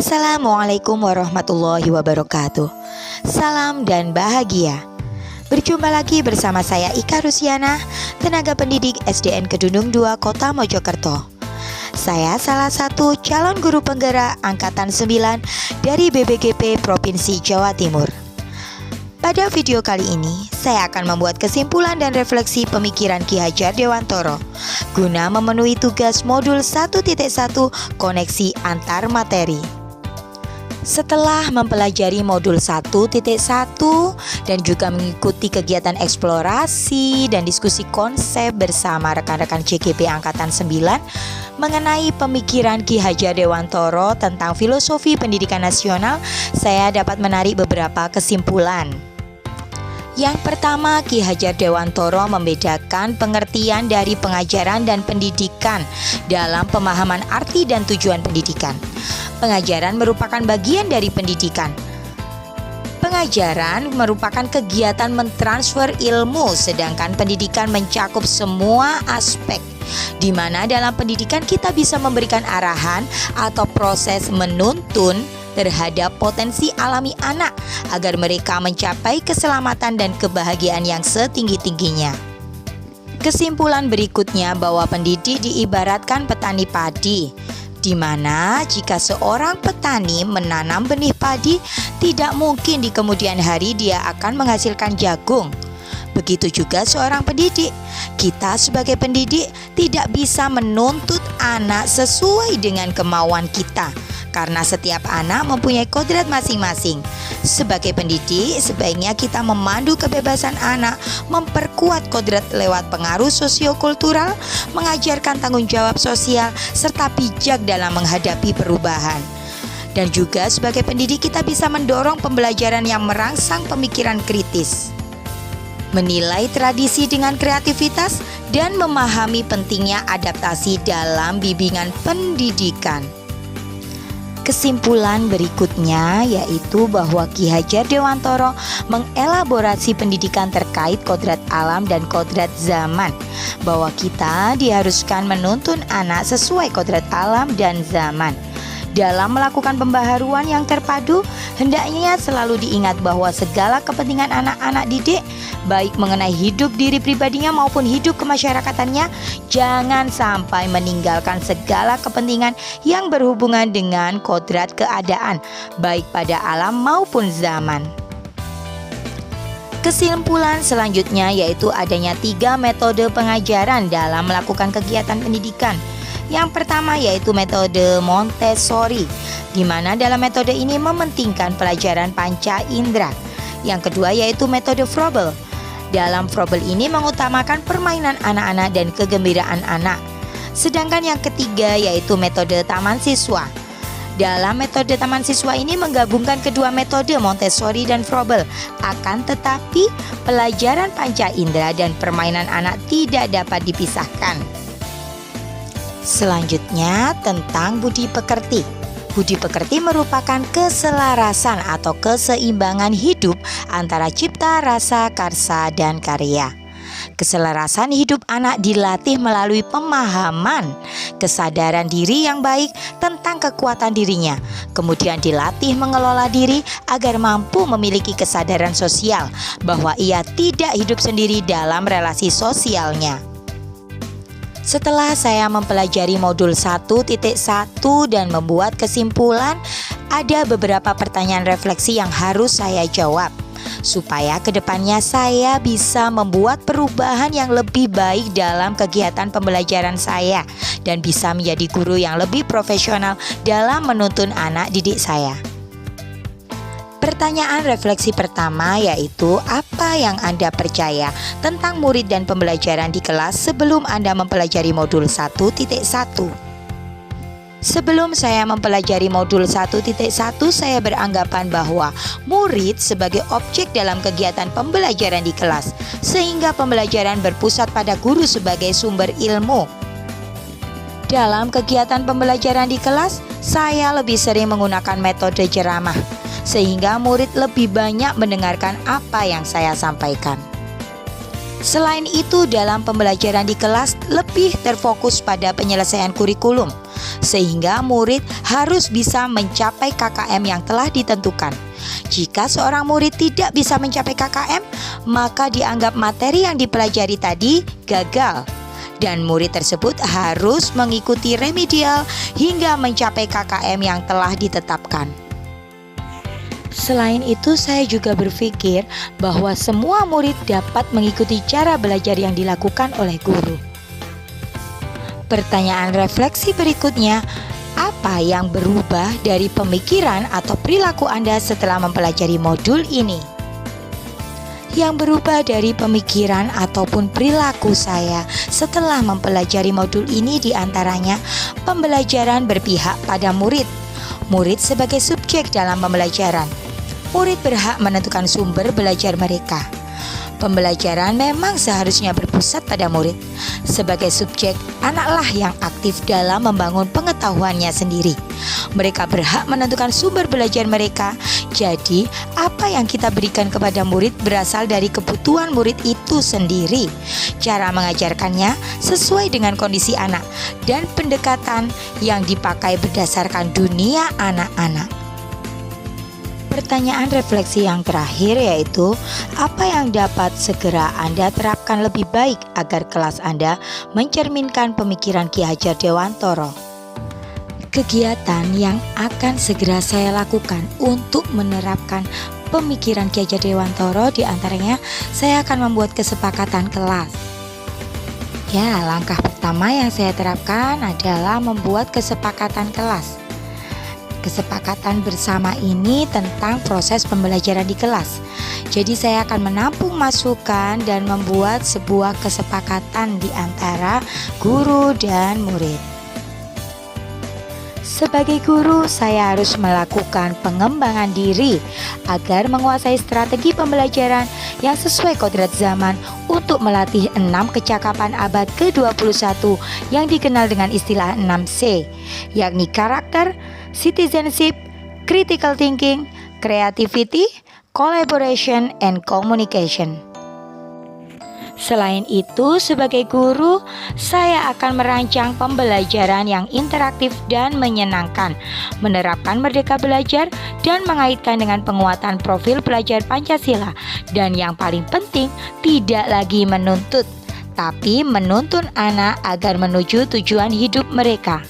Assalamualaikum warahmatullahi wabarakatuh. Salam dan bahagia. Berjumpa lagi bersama saya Ika Rusiana, tenaga pendidik SDN Kedundung 2 Kota Mojokerto. Saya salah satu calon guru penggerak Angkatan 9 dari BBGP Provinsi Jawa Timur. Pada video kali ini, saya akan membuat kesimpulan dan refleksi pemikiran Ki Hajar Dewantoro guna memenuhi tugas modul 1.1 koneksi antar materi. Setelah mempelajari modul 1.1 dan juga mengikuti kegiatan eksplorasi dan diskusi konsep bersama rekan-rekan JGP Angkatan 9 mengenai pemikiran Ki Hajar Dewantoro tentang filosofi pendidikan nasional, saya dapat menarik beberapa kesimpulan. Yang pertama, Ki Hajar Dewantoro membedakan pengertian dari pengajaran dan pendidikan dalam pemahaman arti dan tujuan pendidikan. Pengajaran merupakan bagian dari pendidikan. Pengajaran merupakan kegiatan mentransfer ilmu, sedangkan pendidikan mencakup semua aspek, di mana dalam pendidikan kita bisa memberikan arahan atau proses menuntun terhadap potensi alami anak agar mereka mencapai keselamatan dan kebahagiaan yang setinggi-tingginya. Kesimpulan berikutnya bahwa pendidik diibaratkan petani padi, di mana jika seorang petani menanam benih padi, tidak mungkin di kemudian hari dia akan menghasilkan jagung. Begitu juga seorang pendidik. Kita sebagai pendidik tidak bisa menuntut anak sesuai dengan kemauan kita, karena setiap anak mempunyai kodrat masing-masing. Sebagai pendidik, sebaiknya kita memandu kebebasan anak, memperkuat kodrat lewat pengaruh sosiokultural, mengajarkan tanggung jawab sosial, serta bijak dalam menghadapi perubahan. Dan juga sebagai pendidik kita bisa mendorong pembelajaran yang merangsang pemikiran kritis, menilai tradisi dengan kreativitas, dan memahami pentingnya adaptasi dalam bimbingan pendidikan. Kesimpulan berikutnya yaitu bahwa Ki Hajar Dewantoro mengelaborasi pendidikan terkait kodrat alam dan kodrat zaman, bahwa kita diharuskan menuntun anak sesuai kodrat alam dan zaman. Dalam melakukan pembaharuan yang terpadu, hendaknya selalu diingat bahwa segala kepentingan anak-anak didik, baik mengenai hidup diri pribadinya maupun hidup kemasyarakatannya, jangan sampai meninggalkan segala kepentingan yang berhubungan dengan kodrat keadaan, baik pada alam maupun zaman. Kesimpulan selanjutnya yaitu adanya 3 metode pengajaran dalam melakukan kegiatan pendidikan. Yang pertama yaitu metode Montessori, di mana dalam metode ini mementingkan pelajaran panca indera. Yang kedua yaitu metode Froebel. Dalam Froebel ini mengutamakan permainan anak-anak dan kegembiraan anak. Sedangkan yang ketiga yaitu metode taman siswa. Dalam metode taman siswa ini menggabungkan kedua metode Montessori dan Froebel. Akan tetapi pelajaran panca indera dan permainan anak tidak dapat dipisahkan. Selanjutnya tentang budi pekerti. Budi pekerti merupakan keselarasan atau keseimbangan hidup antara cipta, rasa, karsa, dan karya. Keselarasan hidup anak dilatih melalui pemahaman, kesadaran diri yang baik tentang kekuatan dirinya. Kemudian dilatih mengelola diri agar mampu memiliki kesadaran sosial bahwa ia tidak hidup sendiri dalam relasi sosialnya. Setelah saya mempelajari modul 1.1 dan membuat kesimpulan, ada beberapa pertanyaan refleksi yang harus saya jawab, supaya kedepannya saya bisa membuat perubahan yang lebih baik dalam kegiatan pembelajaran saya dan bisa menjadi guru yang lebih profesional dalam menuntun anak didik saya. Pertanyaan refleksi pertama yaitu apa yang Anda percaya tentang murid dan pembelajaran di kelas sebelum Anda mempelajari modul 1.1? Sebelum saya mempelajari modul 1.1, saya beranggapan bahwa murid sebagai objek dalam kegiatan pembelajaran di kelas, sehingga pembelajaran berpusat pada guru sebagai sumber ilmu. Dalam kegiatan pembelajaran di kelas, saya lebih sering menggunakan metode ceramah, sehingga murid lebih banyak mendengarkan apa yang saya sampaikan. Selain itu, dalam pembelajaran di kelas lebih terfokus pada penyelesaian kurikulum, sehingga murid harus bisa mencapai KKM yang telah ditentukan. Jika seorang murid tidak bisa mencapai KKM, maka dianggap materi yang dipelajari tadi gagal, dan murid tersebut harus mengikuti remedial hingga mencapai KKM yang telah ditetapkan. Selain itu, saya juga berpikir bahwa semua murid dapat mengikuti cara belajar yang dilakukan oleh guru. Pertanyaan refleksi berikutnya, apa yang berubah dari pemikiran atau perilaku Anda setelah mempelajari modul ini? Yang berubah dari pemikiran ataupun perilaku saya setelah mempelajari modul ini diantaranya pembelajaran berpihak pada murid. Murid sebagai subjek dalam pembelajaran. Murid berhak menentukan sumber belajar mereka. Pembelajaran memang seharusnya berpusat pada murid. Sebagai subjek, anaklah yang aktif dalam membangun pengetahuannya sendiri. Mereka berhak menentukan sumber belajar mereka. Jadi, apa yang kita berikan kepada murid berasal dari kebutuhan murid itu sendiri. Cara mengajarkannya sesuai dengan kondisi anak dan pendekatan yang dipakai berdasarkan dunia anak-anak. Pertanyaan refleksi yang terakhir yaitu, apa yang dapat segera Anda terapkan lebih baik agar kelas Anda mencerminkan pemikiran Ki Hajar Dewantara? Kegiatan yang akan segera saya lakukan untuk menerapkan pemikiran Ki Hajar Dewantara diantaranya saya akan membuat kesepakatan kelas. Ya, langkah pertama yang saya terapkan adalah membuat kesepakatan kelas. Kesepakatan bersama ini tentang proses pembelajaran di kelas. Jadi saya akan menampung masukan dan membuat sebuah kesepakatan di antara guru dan murid. Sebagai guru, saya harus melakukan pengembangan diri agar menguasai strategi pembelajaran yang sesuai kodrat zaman untuk melatih 6 kecakapan abad ke-21 yang dikenal dengan istilah 6C, yakni karakter, citizenship, critical thinking, creativity, collaboration, and communication. Selain itu, sebagai guru, saya akan merancang pembelajaran yang interaktif dan menyenangkan, menerapkan merdeka belajar, dan mengaitkan dengan penguatan profil pelajar Pancasila. Dan yang paling penting, tidak lagi menuntut, tapi menuntun anak agar menuju tujuan hidup mereka.